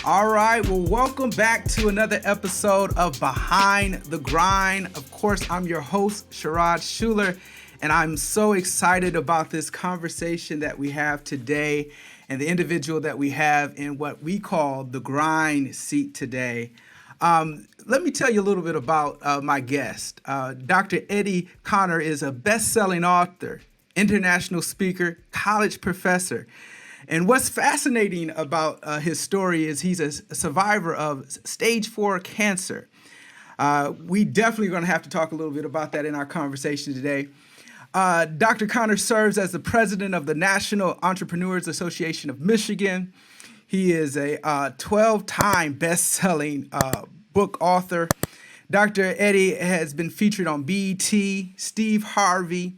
All right, well, welcome back to another episode of Behind the Grind. Of course, I'm your host, Sherrod Schuler, and I'm so excited about this conversation that we have today and the individual that we have in what we call the grind seat today. Let me tell you a little bit about my guest. Dr. Eddie Connor is a best-selling author, international speaker, college professor. And what's fascinating about his story is he's a survivor of stage 4 cancer. We definitely going to have to talk a little bit about that in our conversation today. Dr. Connor serves as the president of the National Entrepreneurs Association of Michigan. He is a 12-time best-selling book author. Dr. Eddie has been featured on BET, Steve Harvey.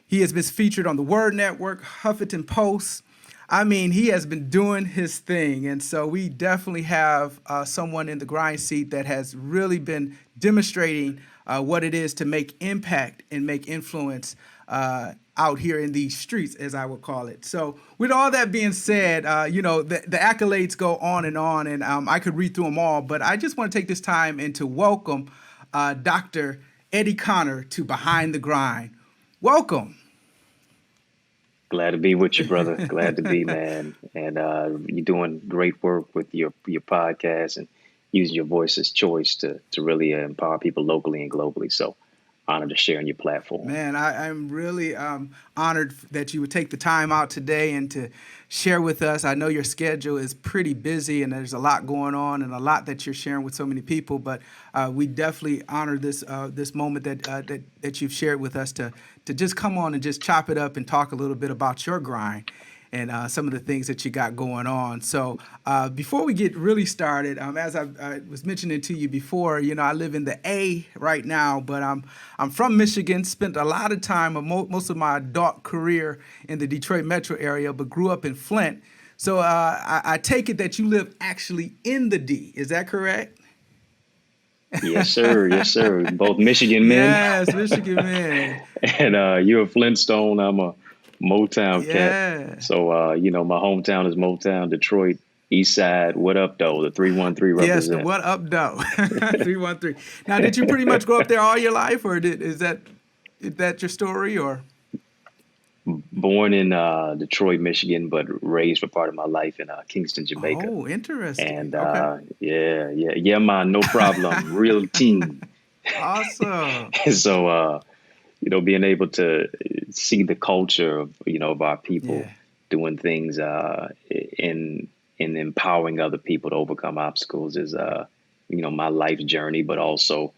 He has been featured on the Word Network, Huffington Post. I mean, he has been doing his thing. And so we definitely have someone in the grind seat that has really been demonstrating what it is to make impact and make influence out here in these streets, as I would call it. So with all that being said, the accolades go on, and I could read through them all. But I just want to take this time and to welcome Dr. Eddie Connor to Behind the Grind. Welcome. Glad to be with you, brother. Glad to be, man. And you're doing great work with your podcast and using your voice as choice to really empower people locally and globally. So honored to share on your platform. Man, I'm really honored that you would take the time out today and to share with us. I know your schedule is pretty busy and there's a lot going on and a lot that you're sharing with so many people, but we definitely honor this moment that you've shared with us to just come on and just chop it up and talk a little bit about your grind and some of the things that you got going on. So before we get really started, as I was mentioning to you before, I live in the A right now, but I'm from Michigan, spent a lot of time, most of my adult career in the Detroit metro area, but grew up in Flint. So I take it that you live actually in the D. Is that correct? Yes, sir. Yes, sir. Both Michigan men. Yes, Michigan men. And you're a Flintstone. I'm a Motown Yeah. cat. So, my hometown is Motown, Detroit, East Side. What up, though? The 313 represent. Yes, the what up, though? 313. Now, did you pretty much grow up there all your life, or is that your story, or? Born in Detroit, Michigan, but raised for part of my life in Kingston, Jamaica. Oh, interesting. And okay. yeah, man, no problem. Real team. Awesome. So, being able to see the culture of our people doing things in empowering other people to overcome obstacles is, my life's journey, but also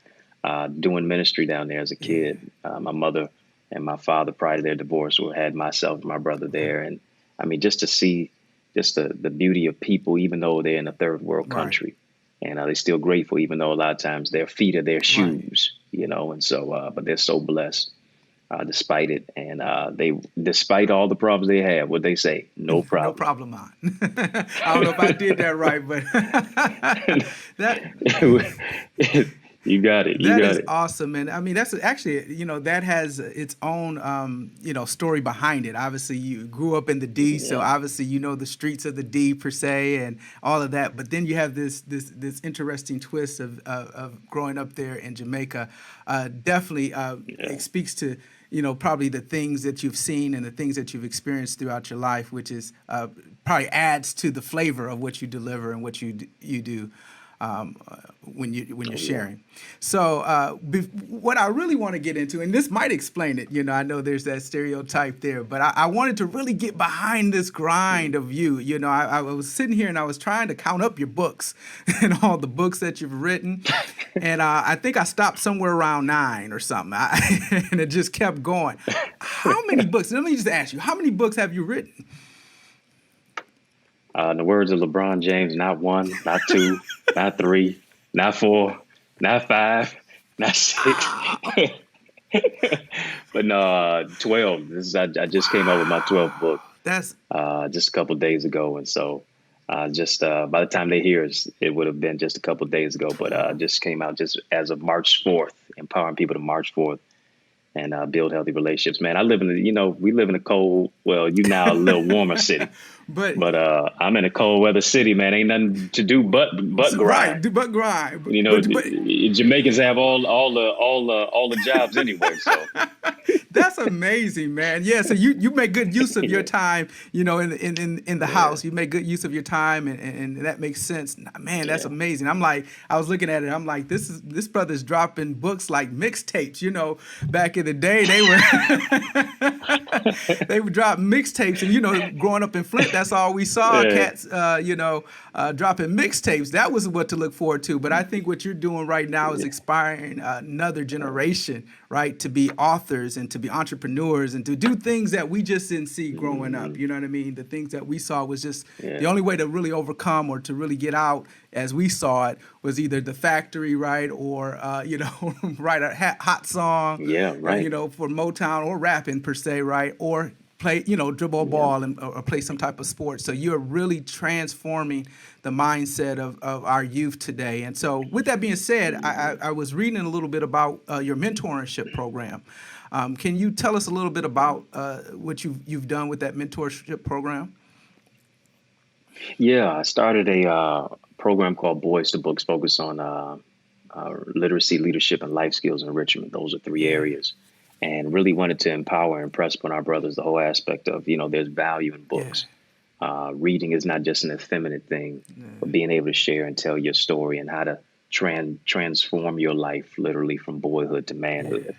doing ministry down there as a kid. My mother and my father, prior to their divorce, had myself and my brother there. And I mean, just to see just the beauty of people, even though they're in a third world country, and they're still grateful, even though a lot of times their feet are their shoes, and so, but they're so blessed despite it. And despite all the problems they have, what they say, no problem. No problem on. I don't know if I did that right, but You got it. That is awesome. And I mean, that's actually, that has its own, story behind it. Obviously, you grew up in the D, so obviously, the streets of the D per se and all of that. But then you have this interesting twist of growing up there in Jamaica. Definitely it speaks to, probably the things that you've seen and the things that you've experienced throughout your life, which is probably adds to the flavor of what you deliver and what you do. When you're sharing. So what I really want to get into, and this might explain it, I know there's that stereotype there, but I wanted to really get behind this grind of you. I was sitting here and I was trying to count up your books and all the books that you've written. And I think I stopped somewhere around 9 or something. And it just kept going. How many books? Let me just ask you, how many books have you written? In the words of LeBron James, not 1, not 2, not 3, not 4, not 5, not 6, but no, 12. I just came out with my 12th book. That's just a couple of days ago, and so by the time they hear it would have been just a couple of days ago. But just came out just as of March 4th, empowering people to March 4th. and build healthy relationships. Man, I live in we live in a cold, well, you now a little warmer city. but But I'm in a cold weather city, man. Ain't nothing to do but grind. right, but grind. But Jamaicans have all the jobs anyway. So that's amazing, man. Yeah, so you make good use of your time, in the house. You make good use of your time, and that makes sense. Man, that's amazing. I was looking at it. I'm like, this brother's dropping books like mixtapes. Back in the day, they would drop mixtapes, and growing up in Flint, that's all we saw. Cats, dropping mixtapes. That was what to look forward to. But I think what you're doing right now is inspiring another generation, right, to be authors and to be entrepreneurs and to do things that we just didn't see growing up. You know what I mean? The things that we saw was just the only way to really overcome or to really get out, as we saw it, was either the factory, right, or write a hot song, for Motown, or rapping per se, right, or play, dribble a ball or play some type of sport. So you're really transforming the mindset of our youth today. And so with that being said, I was reading a little bit about your mentorship program. Can you tell us a little bit about what you've done with that mentorship program? Yeah, I started a program called Boys to Books, focused on literacy, leadership, and life skills enrichment. Those are three areas. And really wanted to empower and impress upon our brothers the whole aspect of, there's value in books. Reading is not just an effeminate thing, but being able to share and tell your story and how to transform your life literally from boyhood to manhood.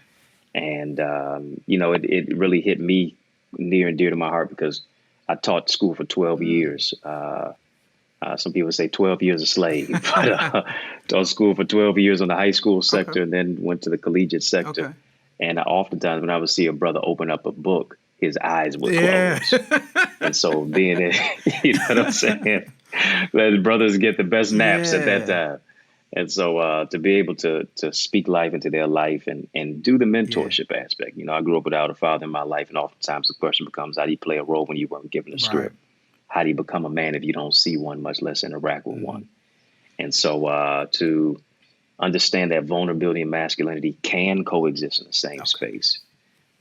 And, it really hit me near and dear to my heart because I taught school for 12 years. Some people say 12 years a slave, but taught school for 12 years on the high school sector and then went to the collegiate sector. Okay. And oftentimes when I would see a brother open up a book, his eyes would close. And so being, you know what I'm saying? Let brothers get the best naps at that time. And so to be able to speak life into their life and do the mentorship aspect. I grew up without a father in my life. And oftentimes the question becomes, how do you play a role when you weren't given a script? How do you become a man if you don't see one, much less interact with one? And so to understand that vulnerability and masculinity can coexist in the same space,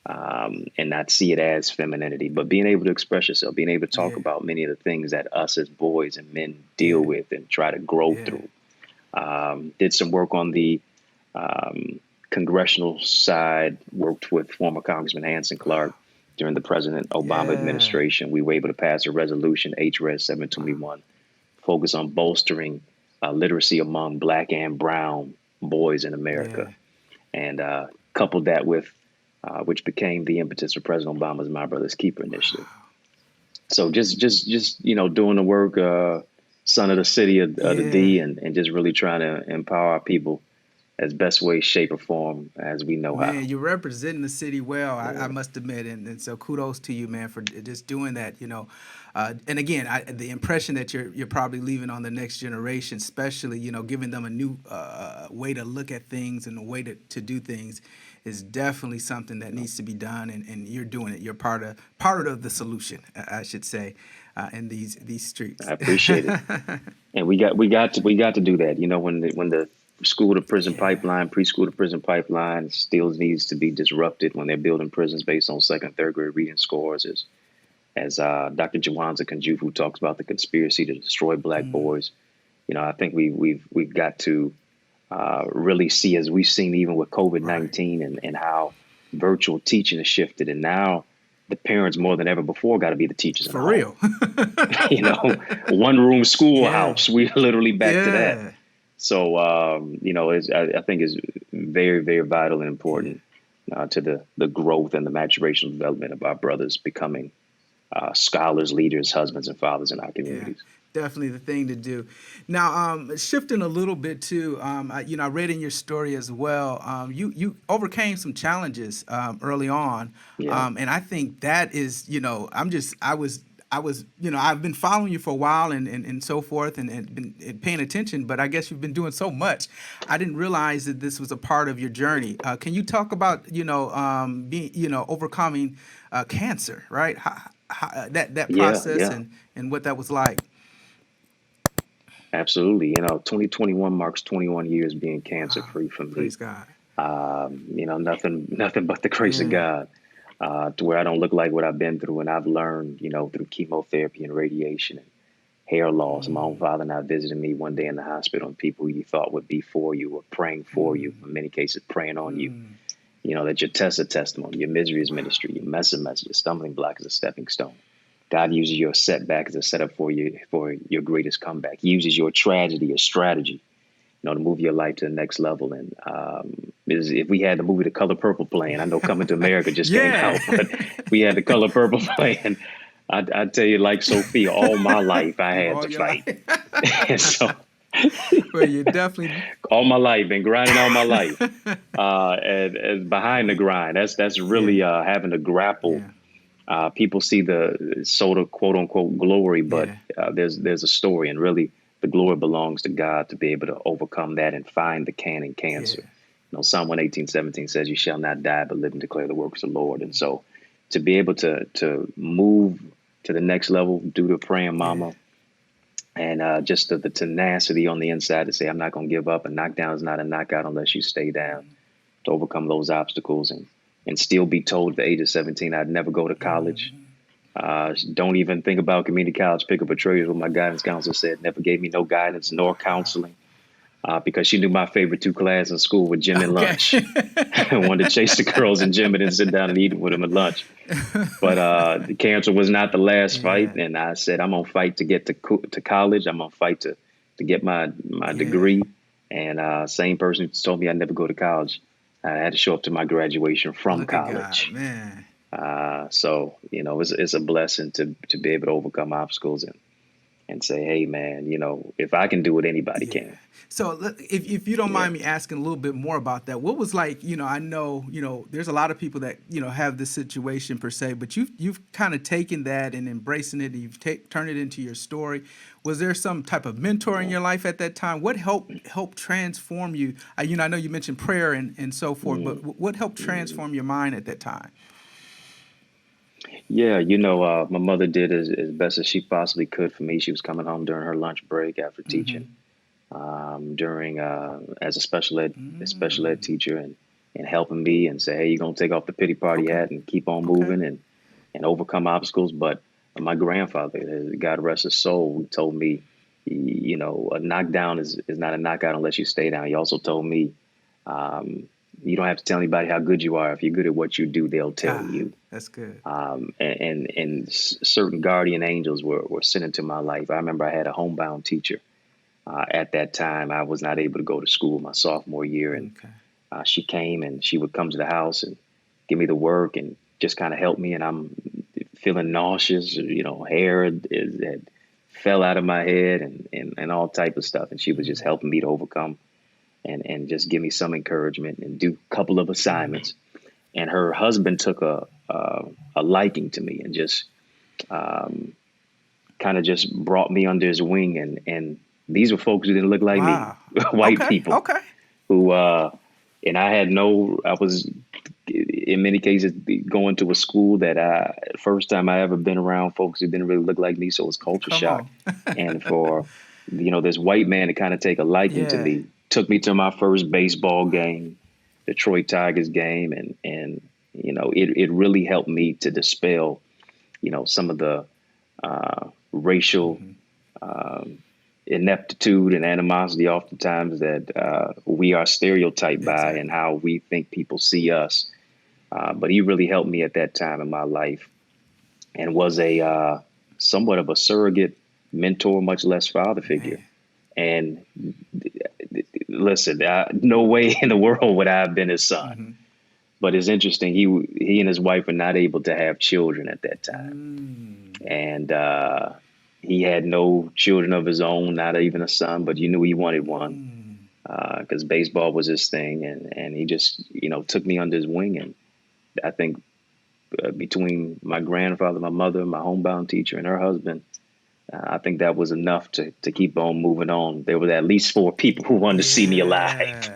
and not see it as femininity, but being able to express yourself, being able to talk about many of the things that us as boys and men deal with and try to grow through. Did some work on the congressional side, worked with former Congressman Hanson Clark during the President Obama administration. We were able to pass a resolution, HRES 721, focus on bolstering literacy among Black and brown boys in America, and coupled that with which became the impetus for President Obama's My Brother's Keeper initiative. So just doing the work, son of the city of the D, and just really trying to empower our people as best way, shape, or form as we know how. Man, you're representing the city well, I must admit, and so kudos to you, man, for just doing that. And again, the impression that you're probably leaving on the next generation, especially giving them a new way to look at things and a way to do things, is definitely something that needs to be done, and you're doing it. You're part of the solution, I should say, in these streets. I appreciate it, and we got to do that. When the school to prison pipeline, preschool to prison pipeline still needs to be disrupted when they're building prisons based on second, third grade reading scores. As Dr. Jawanza Kanjufu talks about the conspiracy to destroy Black boys, I think we've got to really see, as we've seen even with COVID-19 and how virtual teaching has shifted, and now the parents more than ever before got to be the teachers. For real. One room schoolhouse. We literally back to that. So, I think is very, very vital and important to the growth and the maturation and development of our brothers becoming scholars, leaders, husbands, and fathers in our communities. Definitely the thing to do. Now, shifting a little bit too, I read in your story as well, you overcame some challenges early on. And I think that is, I've been following you for a while and so forth and been paying attention, but I guess you've been doing so much. I didn't realize that this was a part of your journey. Can you talk about, overcoming cancer, right? How that process and what that was like? Absolutely. 2021 marks 21 years being cancer free for me. Praise God. Nothing but the grace of God, to where I don't look like what I've been through. And I've learned, through chemotherapy and radiation and hair loss. My own father and I visited me one day in the hospital, and people who you thought would be for you were praying for you, in many cases praying on you. That your test is a testimony, your misery is ministry, your mess is message, your stumbling block is a stepping stone. God uses your setback as a setup for your greatest comeback. He uses your tragedy as strategy, to move your life to the next level. And if we had the movie The Color Purple playing, I know Coming to America just came out, but we had The Color Purple playing. I tell you, like Sophia, all my life I had to fight. And so, well, you definitely all my life, been grinding all my life, and behind the grind, that's really having to grapple. People see the sort of quote unquote glory, but there's a story, and really the glory belongs to God to be able to overcome that and find the can in cancer. Psalm 118:17 says, "You shall not die, but live and declare the works of the Lord." And so, to be able to move to the next level due to praying mama, and just the tenacity on the inside to say, I'm not going to give up. A knockdown is not a knockout unless you stay down, to overcome those obstacles, and still be told at the age of 17 I'd never go to college. Don't even think about community college. Pick up a trade, what my guidance counselor said. Never gave me no guidance nor counseling, because she knew my favorite two classes in school were gym and lunch. I wanted to chase the girls in gym and then sit down and eat with them at lunch. But the cancer was not the last fight. And I said, I'm going to fight to get to college. I'm going to fight to get my degree. And same person who told me I'd never go to college, I had to show up to my graduation from college. God, man. So, it's a blessing to be able to overcome obstacles and say, hey, man, if I can do it, anybody can. So if you don't mind me asking a little bit more about that, what was like, I know, there's a lot of people that, have this situation per se, but you've kind of taken that and embracing it, and you've turned it into your story. Was there some type of mentor in your life at that time? What helped transform you? I know you mentioned prayer and so forth, but what helped transform your mind at that time? Yeah, my mother did as best as she possibly could for me. She was coming home during her lunch break after teaching, during as a special ed teacher, and helping me and say, hey, you're gonna take off the pity party hat and keep on moving and overcome obstacles. But my grandfather, God rest his soul, told me, a knockdown is not a knockout unless you stay down. He also told me, you don't have to tell anybody how good you are. If you're good at what you do, they'll tell you. That's good. And certain guardian angels were sent into my life. I remember I had a homebound teacher. At that time, I was not able to go to school my sophomore year. And she came, and she would come to the house and give me the work and just kind of help me. And I'm feeling nauseous, hair had fell out of my head and all type of stuff. And she was just helping me to overcome and just give me some encouragement and do a couple of assignments. And her husband took a liking to me and just kind of just brought me under his wing. And these were folks who didn't look like me, white people who, and I was in many cases going to a school that first time I ever been around folks who didn't really look like me. So it was culture shock. And for, this white man to kind of take a liking to me, took me to my first baseball game, Detroit Tigers game. And it really helped me to dispel, some of the racial ineptitude and animosity oftentimes that we are stereotyped by and how we think people see us. But he really helped me at that time in my life and was a somewhat of a surrogate mentor, much less father figure. And listen, no way in the world would I have been his son. But it's interesting. He and his wife were not able to have children at that time. And he had no children of his own, not even a son, but you knew he wanted one because baseball was his thing. And he just, took me under his wing. And I think between my grandfather, my mother, my homebound teacher, and her husband, I think that was enough to keep on moving on. There were at least 4 people who wanted to see me alive.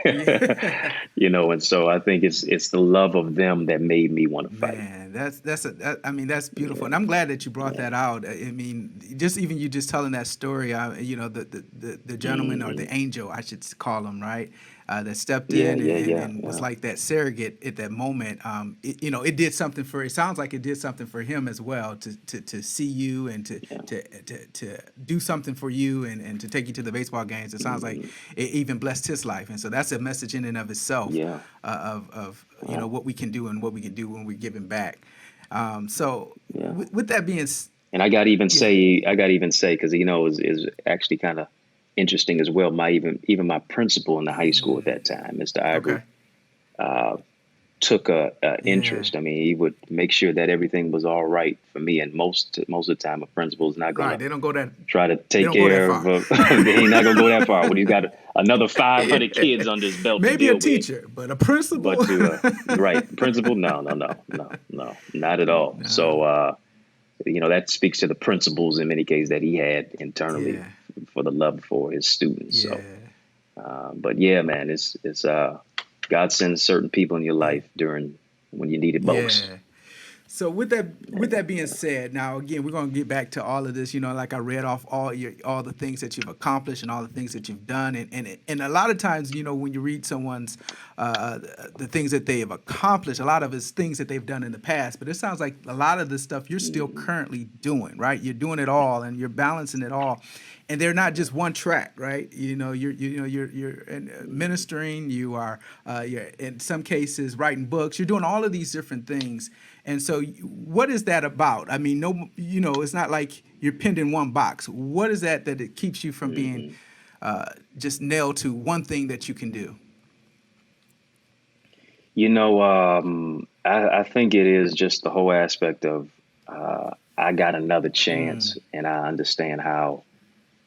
And so I think it's the love of them that made me want to fight. Man, that's beautiful, and I'm glad that you brought that out. I mean, you just telling that story. The gentleman or the angel, I should call him, right? that stepped Yeah, in yeah, yeah, and was yeah. like that surrogate at that moment. It did something for. It sounds like it did something for him as well to see you and Yeah. to do something for you and to take you to the baseball games. It sounds like Mm, it even blessed his life, and so that's a message in and of itself yeah. of Wow. what we can do and what we can do when we're giving back. So Yeah. with that being, And I got to even yeah, say, because is actually kind of interesting as well. My even my principal in the high school at that time, Mr. Ivory, okay, uh, took a yeah, interest. I mean, he would make sure that everything was all right for me. And most of the time, a principal is not going right. to try to They take don't go that care of. far. They ain't not going to go that far when he's got another 500 kids under his belt to Maybe a deal with. teacher, but a principal. But to right, principal, no, no, no, no, no, not at all. No. So that speaks to the principles in many cases that he had internally Yeah. for the love for his students. So, Yeah. but yeah, man, it's God sends certain people in your Yeah. life during when you need it most. Yeah. So with that being said, now again we're gonna get back to all of this. Like I read off all the things that you've accomplished and all the things that you've done, and a lot of times when you read someone's the things that they have accomplished, a lot of it's things that they've done in the past. But it sounds like a lot of the stuff you're still Mm, currently doing, right? You're doing it all and you're balancing it all, and they're not just one track, right? You're ministering, you're in some cases writing books, you're doing all of these different things. And so, what is that about? I mean, no, it's not like you're pinned in one box. What is that it keeps you from being mhm. just nailed to one thing that you can do? I think it is just the whole aspect of I got another chance, Mm, and I understand how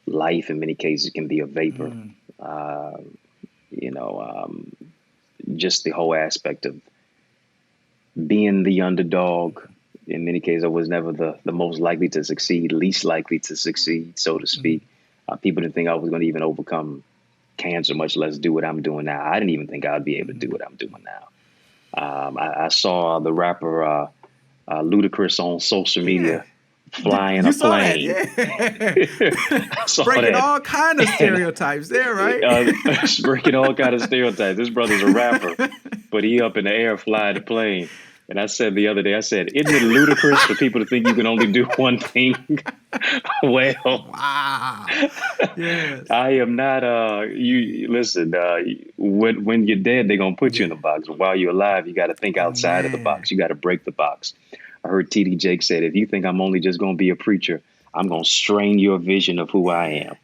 life in many cases can be a vapor. mm, Uh, you know, um, just the whole aspect of being the underdog. In many cases, I was never the most likely to succeed, least likely to succeed, so to mm, speak. People didn't think I was going to even overcome cancer, much less do what I'm doing now. I didn't even think I'd be able to do mm. what I'm doing now. I saw the rapper Ludacris on social Yeah. media flying a You saw that, plane. yeah. I saw Breaking that, all kind of and stereotypes there, right? uh, breaking all kind of stereotypes. This brother's a rapper, but he up in the air flying the plane. And I said the other day, I said, isn't it ludicrous for people to think you can only do one thing? Well, Wow. Yes. I am not. You listen. When you're dead, they're gonna put you in Yeah. a box. But while you're alive, you got to think outside of the box. Man. You got to break the box. I heard T.D. Jakes said, if you think I'm only just gonna be a preacher, I'm gonna strain your vision of who I am.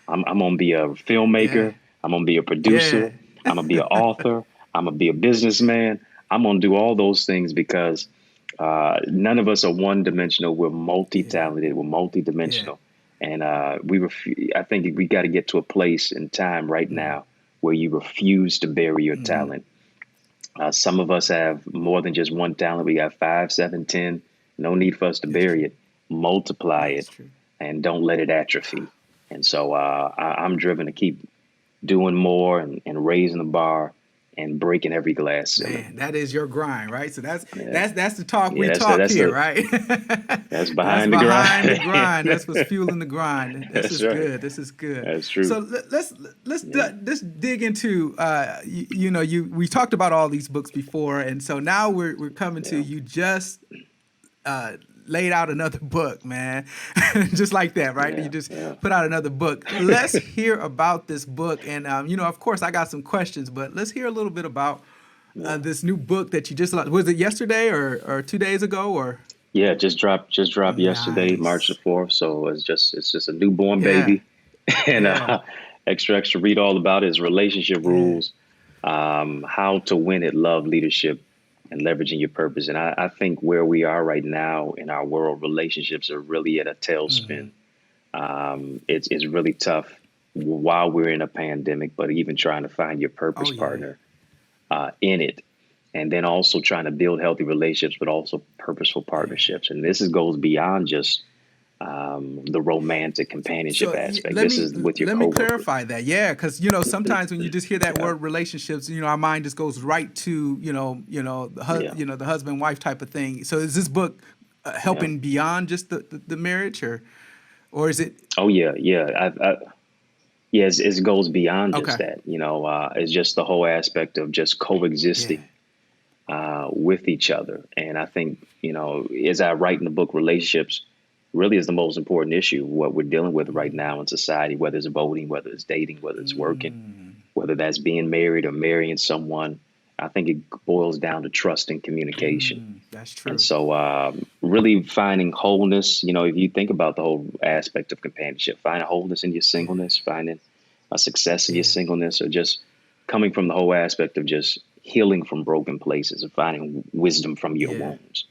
I'm gonna be a Yeah. filmmaker. I'm gonna be a Yeah. producer. I'm gonna be an author. I'm gonna be a businessman. I'm gonna do all those things because none of us are one dimensional. We're multi Yeah. talented. We're Yeah. multi-dimensional. And I think we got to get to a place in time right Mm, now where you refuse to bury your mm. talent. Some of us have more than just one talent. We got 5, 7, 10. No need for us to It's bury true. it. Multiply Yeah, it's it true. and don't let it atrophy. And so I'm driven to keep doing more and raising the bar and breaking every glass ceiling. Man, that is your grind, right? So that's Yeah, that's that's the talk yeah. we That's the talk that's here, the right? that's That's behind the behind the grind. grind. That's what's fueling the grind. This That's is right. good. This is good. That's So true. Yeah. let's dig into we talked about all these books before, and so now we're coming to Yeah. you just uh, laid out another book, man. Just like that, right? You Yeah. just Yeah. put out another book. Let's hear about this book. And, of course, I got some questions, but let's hear a little bit about Yeah. this new book that you just launched. Was it yesterday or 2 days ago? Or Yeah, just dropped yesterday, March the nice. 4th. So it's just a newborn Yeah. baby. And Yeah. extra read all about his relationship Yeah. rules, how to win at love, leadership, and leveraging your purpose. And I think where we are right now in our world, relationships are really at a Hmm. tailspin. It's really tough while we're in a pandemic, but even trying to find your Oh, purpose yeah. partner in it. And then also trying to build healthy relationships, but also purposeful Yeah. partnerships. And goes beyond just the romantic companionship So aspect. let This me is with your let me coworkers. clarify that. Yeah, because sometimes when you just hear that Yeah, word relationships, our mind just goes right to yeah, the husband wife type of thing. So is this book yeah. helping beyond just the marriage, or is it? Oh yeah, yeah. yes, it goes beyond Okay. just that. It's just the whole aspect of just coexisting with each other. And I think, as I write in the book, relationships really is the most important issue, what we're dealing with right now in society, whether it's voting, whether it's dating, whether it's working, whether that's being married or marrying someone. I think it boils down to trust and communication. That's true. And so really finding wholeness, if you think about the whole aspect of companionship, finding wholeness in your singleness, finding a success in your singleness, or just coming from the whole aspect of just healing from broken places and finding wisdom from your wounds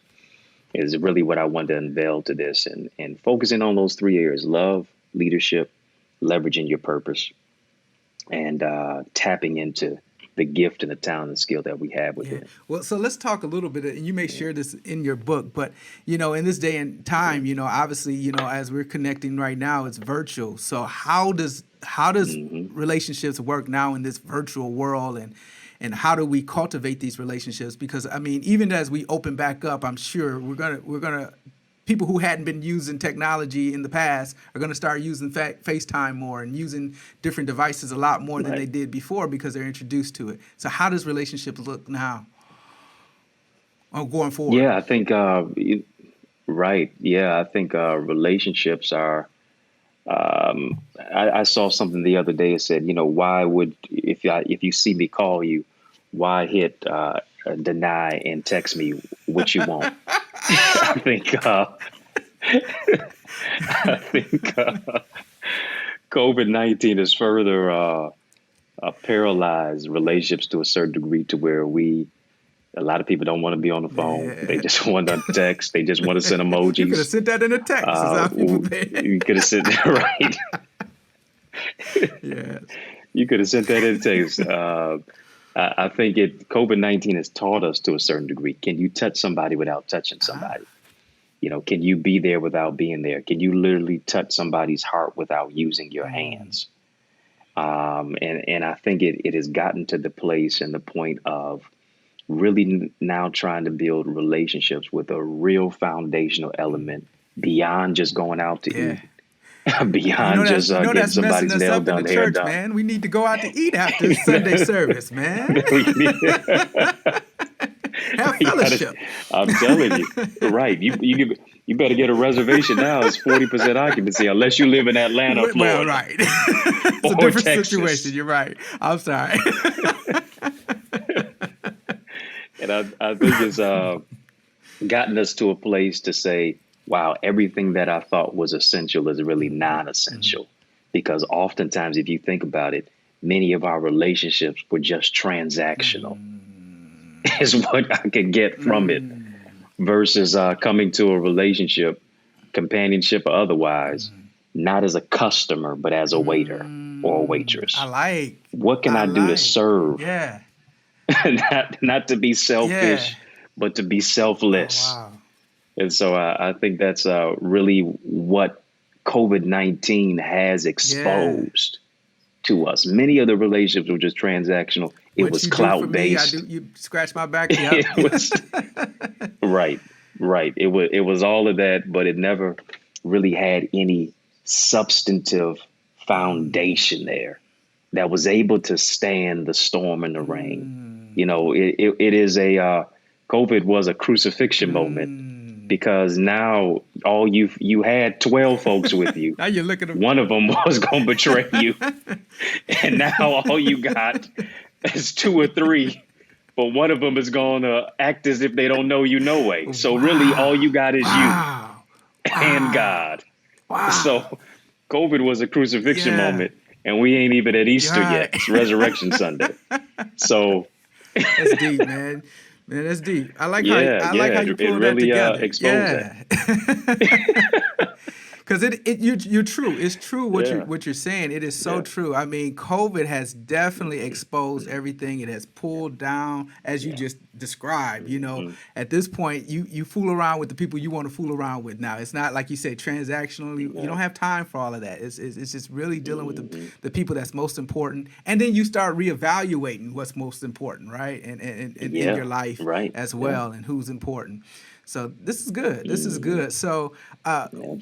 is really what I wanted to unveil to this, and focusing on those 3 areas: love, leadership, leveraging your purpose, and tapping into the gift and the talent and skill that we have within. Well, so let's talk a little bit, and you may share this in your book, but, in this day and time, obviously, as we're connecting right now, it's virtual. So how does relationships work now in this virtual world, and how do we cultivate these relationships? Because, I mean, even as we open back up, I'm sure we're gonna people who hadn't been using technology in the past are going to start using FaceTime more and using different devices a lot more than they did before because they're introduced to it. So how does relationships look now going forward? Yeah, I think, right. Yeah, I think relationships are, I saw something the other day that said, why would, if you see me call you, why hit deny and text me what you want? I think COVID-19 has further paralyzed relationships to a certain degree, to where a lot of people don't want to be on the phone. Yeah. They just want to text. They just want to send emojis. You could have sent that in a text. You could have sent that, right. Yeah. You could have sent that in a text. I think COVID-19 has taught us to a certain degree. Can you touch somebody without touching somebody? Can you be there without being there? Can you literally touch somebody's heart without using your hands? And I think it has gotten to the place and the point of really now trying to build relationships with a real foundational element beyond just going out to eat. Beyond just getting somebody's nail done, hair church, done. Man, we need to go out to eat after Sunday service, man. Have fellowship. I'm telling you, right? You better get a reservation now. It's 40% occupancy, unless you live in Atlanta, Florida. Well, right. It's a different situation. You're right. I'm sorry. And I think it's gotten us to a place to say, wow, everything that I thought was essential is really non-essential. Because oftentimes, if you think about it, many of our relationships were just transactional, is what I could get from it, versus coming to a relationship, companionship or otherwise, not as a customer, but as a waiter or a waitress. What can I do to serve? Yeah. not to be selfish, but to be selfless. Oh, wow. And so I think that's really what COVID-19 has exposed to us. Many of the relationships were just transactional. It was clout-based. You scratch my back. It was, right. It was all of that, but it never really had any substantive foundation there that was able to stand the storm and the rain. It is COVID was a crucifixion moment, because now all you had 12 folks with you. Now you're looking at them. One of them was going to betray you. And now all you got is 2 or 3. But one of them is going to act as if they don't know you no way. So really all you got is you and God. Wow. So COVID was a crucifixion moment. And we ain't even at Easter yet. It's Resurrection Sunday. So that's deep, man. Man, that's deep. I like how you pull that together. Exposed that. Because you're true. It's true what you're saying. It is so true. I mean, COVID has definitely exposed everything. It has pulled down, as you just describe. At this point, you fool around with the people you want to fool around with now. It's not like you say transactional. You don't have time for all of that. It's just really dealing with the people that's most important, and then you start reevaluating what's most important, right? And in your life as well, and who's important. So this is good. This is good. So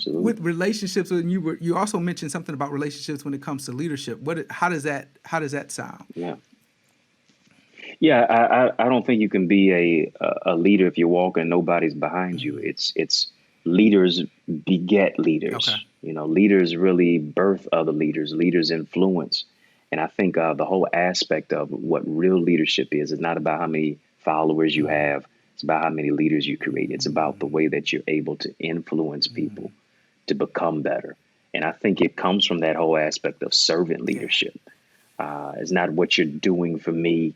with relationships, and you also mentioned something about relationships when it comes to leadership. How does that sound? Yeah, I don't think you can be a leader if you're walking, nobody's behind you. It's leaders beget leaders. Okay. Leaders really birth other leaders. Leaders influence. And I think the whole aspect of what real leadership is not about how many followers you have. It's about how many leaders you create. It's about the way that you're able to influence people to become better. And I think it comes from that whole aspect of servant leadership. It's not what you're doing for me.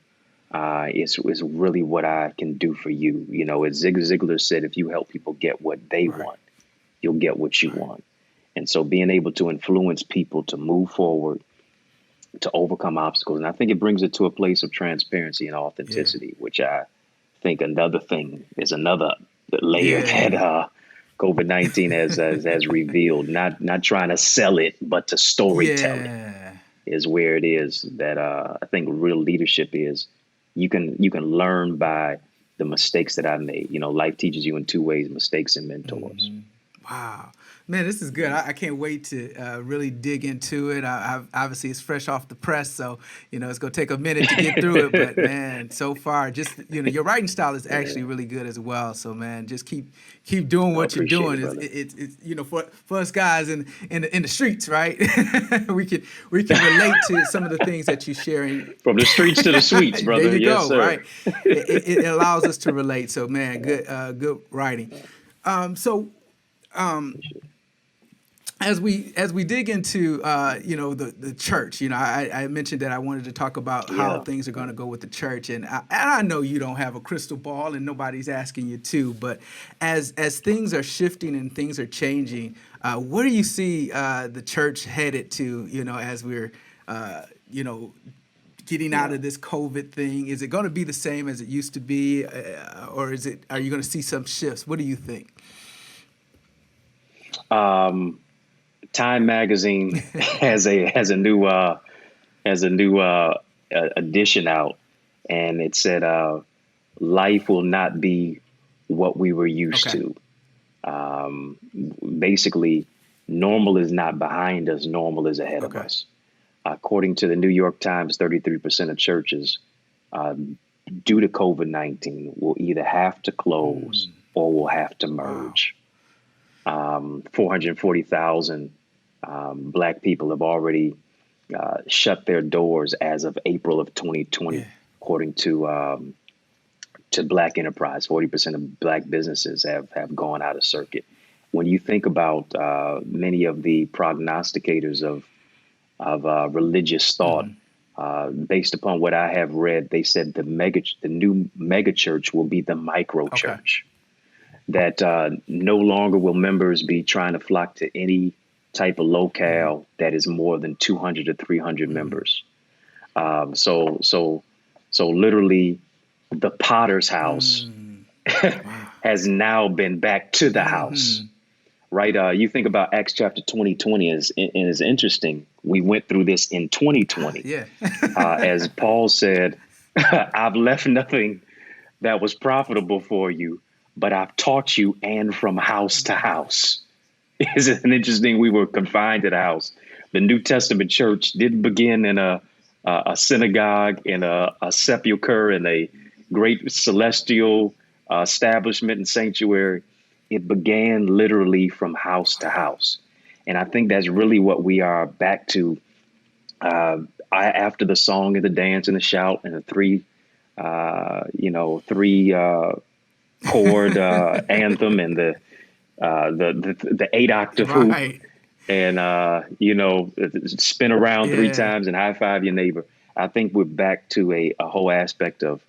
It's really what I can do for you. As Zig Ziglar said, if you help people get what they want, you'll get what you want. And so being able to influence people to move forward, to overcome obstacles. And I think it brings it to a place of transparency and authenticity, which I think another thing is another layer that COVID-19 has revealed. Not trying to sell it, but to storytell it is where it is that I think real leadership is. You can learn by the mistakes that I made. Life teaches you in two ways: mistakes and mentors. Wow. Man, this is good. I can't wait to really dig into it. Obviously, it's fresh off the press, so it's going to take a minute to get through it. But man, so far, just your writing style is actually really good as well. So man, just keep doing what you're doing. It's for us guys in the streets, right? we can relate to some of the things that you're sharing from the streets to the suites, brother. There you yes, go. Sir. Right. It allows us to relate. So man, good writing. As we dig into the church, I mentioned that I wanted to talk about how things are going to go with the church, and I know you don't have a crystal ball, and nobody's asking you to, but as things are shifting and things are changing, where do you see the church headed to? As we're getting out of this COVID thing, is it going to be the same as it used to be, or are you going to see some shifts? What do you think? Time magazine has a new edition out, and it said life will not be what we were used to. Basically, normal is not behind us, normal is ahead of us. According to the New York Times, 33% of churches due to COVID-19 will either have to close or will have to merge. 440,000 Black people have already shut their doors as of April of 2020, according to Black Enterprise. 40% of Black businesses have gone out of circuit. When you think about many of the prognosticators of religious thought, based upon what I have read, they said the new mega church will be the micro church. That no longer will members be trying to flock to any type of locale that is more than 200 to 300 members. So literally the potter's house has now been back to the house, right? You think about Acts chapter 20, and it's interesting. We went through this in 2020. As Paul said, I've left nothing that was profitable for you, but I've taught you and from house to house. Isn't it interesting? We were confined to the house. The New Testament church didn't begin in a synagogue, in a sepulcher, in a great celestial establishment and sanctuary. It began literally from house to house. And I think that's really what we are back to after the song and the dance and the shout and the three chord anthem and the 8-octave hoop and spin around 3 times and high five your neighbor. I think we're back to a whole aspect of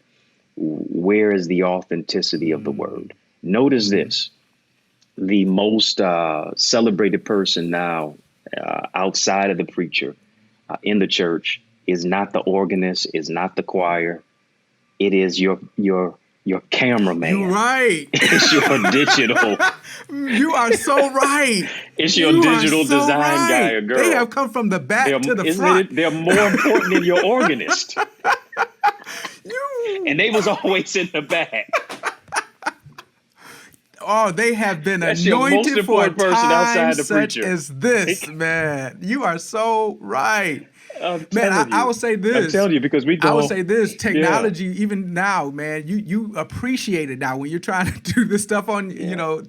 where is the authenticity of the word. Notice this: the most celebrated person now outside of the preacher in the church is not the organist, is not the choir. It is your your cameraman. You're right. It's your digital. You are so right. It's your digital design guy or girl. They have come from the back to the front. They're more important than your organist. And they was always in the back. Oh, they have been anointed for a time such as this, man. You are so right. Man, I will say this. I'm telling you, because I will say this. Technology, even now, man, you appreciate it now when you're trying to do this stuff on,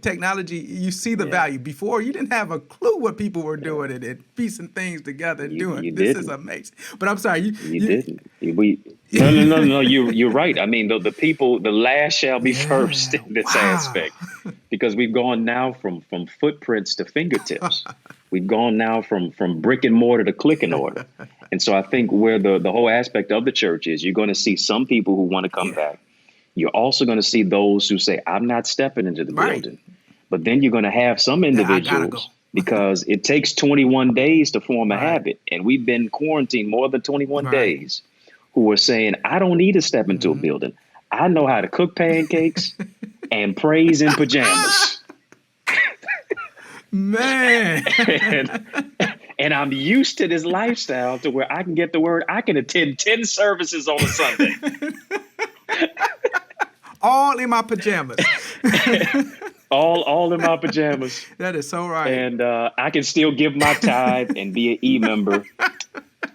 technology. You see the value. Before, you didn't have a clue what people were doing and piecing things together and doing. This is amazing. But I'm sorry, you didn't. No. You're right. I mean, the people, the last shall be first in this aspect, because we've gone now from footprints to fingertips. We've gone now from brick and mortar to click and order. And so I think where the whole aspect of the church is, you're going to see some people who want to come back. You're also going to see those who say, I'm not stepping into the building. But then you're going to have some individuals, because it takes 21 days to form a habit. And we've been quarantined more than 21 days, who are saying, I don't need to step into a building. I know how to cook pancakes and praise in pajamas. Man. And I'm used to this lifestyle to where I can get the word. I can attend 10 services on a Sunday. All in my pajamas. all in my pajamas. That is so right. And I can still give my tithe and be an e-member,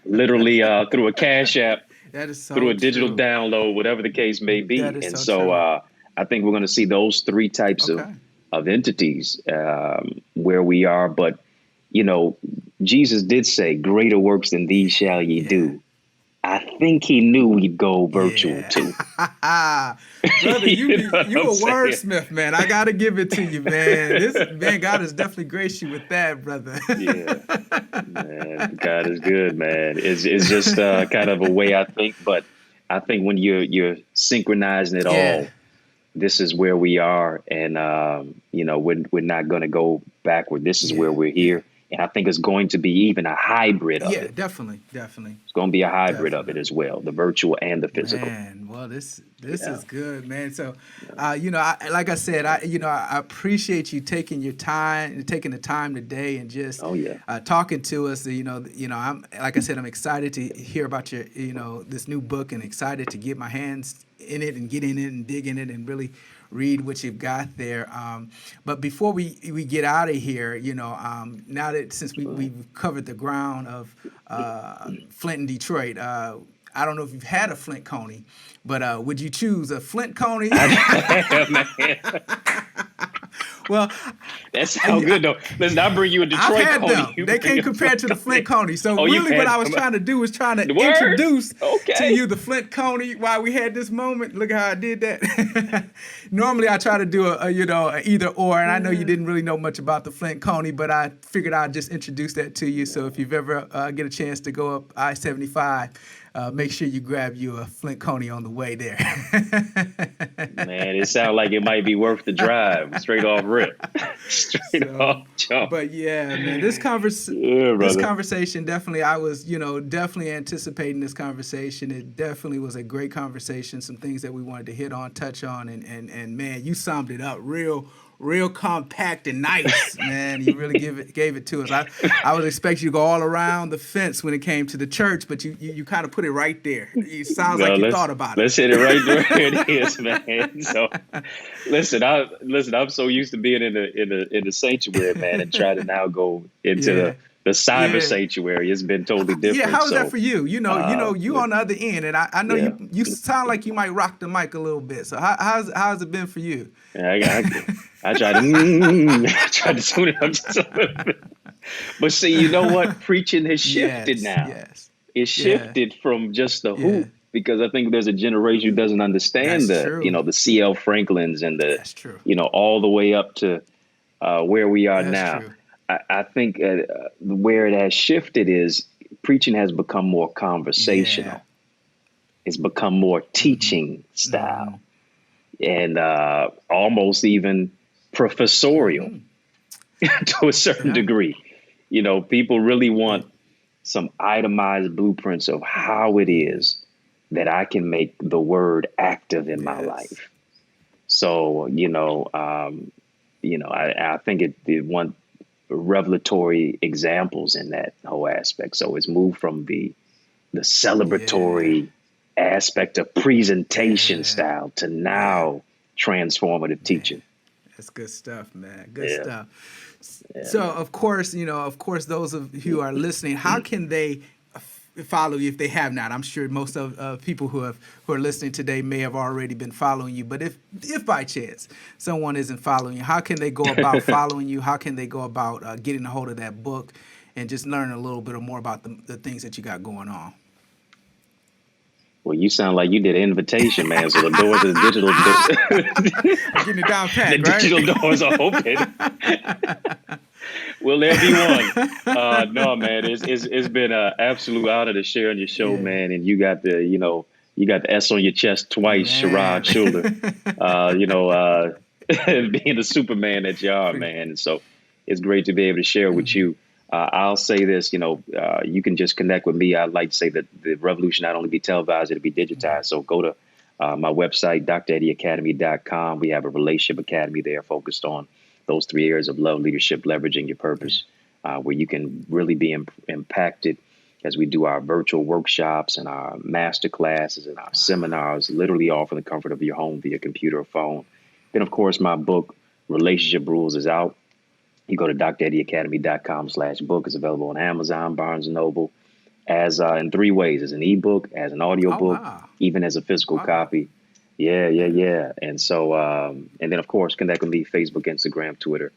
literally through a Cash App, that is so through a digital true. Download, whatever the case may be. That is and so I think we're going to see those three types of entities where we are. But, Jesus did say, greater works than these shall ye do. I think he knew we'd go virtual too. Brother, you a wordsmith, man. I got to give it to you, man. God has definitely graced you with that, brother. Man, God is good, man. It's just kind of a way I think, but I think when you're synchronizing it all, this is where we are, and we're not going to go backward. This is where we're here. And I think it's going to be even a hybrid of it. Yeah, definitely. It's going to be a hybrid of it as well, the virtual and the physical. Man, well, this is good, man. So, like I said, I appreciate you taking the time today and just talking to us. I'm like I said, I'm excited to hear about your, this new book, and excited to get my hands in it and get in it and dig in it and really read what you've got there. But before we get out of here, now that since we've covered the ground of Flint and Detroit, I don't know if you've had a Flint Coney, but would you choose a Flint Coney? Well, that sounds good though. Listen, I'll bring you a Detroit I've had Coney. them. They can't compare to the Flint Coney. So really what I was trying to do was trying to introduce to you the Flint Coney while we had this moment. Look how I did that. Normally I try to do a either or, and I know you didn't really know much about the Flint Coney, but I figured I'd just introduce that to you. So if you've ever get a chance to go up I-75, make sure you grab you a Flint Coney on the way there. Man, it sounds like it might be worth the drive. Straight off rip. Off jump. But yeah, man, this conversation definitely, I was, definitely anticipating this conversation. It definitely was a great conversation. Some things that we wanted to hit on, touch on, and man, you summed it up real compact and nice, man. You really gave it to us. I was expecting you to go all around the fence when it came to the church, but you kind of put it right there. It sounds like you thought about it. Let's hit it right where it is, man. So, listen. I'm so used to being in the sanctuary, man, and try to now go into the cyber sanctuary. It's been totally different. Yeah, how's that for you? You on the other end, and I know you sound like you might rock the mic a little bit. So how's it been for you? I tried to tune it up just a little bit. But see, you know what? Preaching has shifted now. Yes. It shifted from just the hoop, because I think there's a generation who doesn't understand the C.L. Franklins and all the way up to where we are now. True. I think where it has shifted is preaching has become more conversational. Yeah. It's become more teaching style. And almost even professorial to a certain degree. People really want some itemized blueprints of how it is that I can make the word active in my life. So, I think it one revelatory examples in that whole aspect. So it's moved from the celebratory aspect of presentation style to now transformative teaching. That's good stuff, man. Good stuff. So, of course, those of you who are listening, how can they follow you if they have not? I'm sure most of people who are listening today may have already been following you. But if by chance someone isn't following you, how can they go about following you? How can they go about getting a hold of that book and just learn a little bit more about the things that you got going on? Well, you sound like you did an invitation, man. So the doors of the digital I'm getting it down pat, the digital doors are open. Will there be one? No, man. It's been an absolute honor to share on your show, man. And you got the S on your chest twice, Sherrod Schuler. Being the Superman that you are, man. And so it's great to be able to share with you. I'll say this, you can just connect with me. I'd like to say that the revolution not only be televised, it'll be digitized. So go to my website, dreddieacademy.com. We have a relationship academy there focused on those 3 areas of love, leadership, leveraging your purpose, where you can really be impacted as we do our virtual workshops and our master classes and our seminars, literally all from the comfort of your home via computer or phone. Then, of course, my book, Relationship Rules, is out. You go to dreddieacademy.com/book. It's available on Amazon, Barnes & Noble, as in 3 ways: as an ebook, as an audio book, even as a physical copy. Yeah. And so, and then of course, connect with me: Facebook, Instagram, Twitter,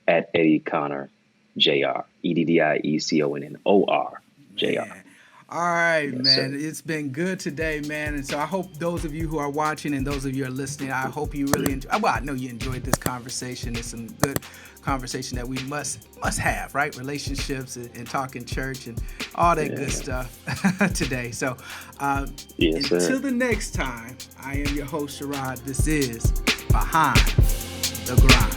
at Eddie Connor Jr. EDDIECONNOR JR. All right, yes, man. Sir. It's been good today, man. And so I hope those of you who are watching and those of you who are listening, I hope you really enjoy. Well, I know you enjoyed this conversation. It's some good conversation that we must have, right? Relationships and talking church and all that good stuff today. So until the next time, I am your host, Sherrod. This is Behind the Grind.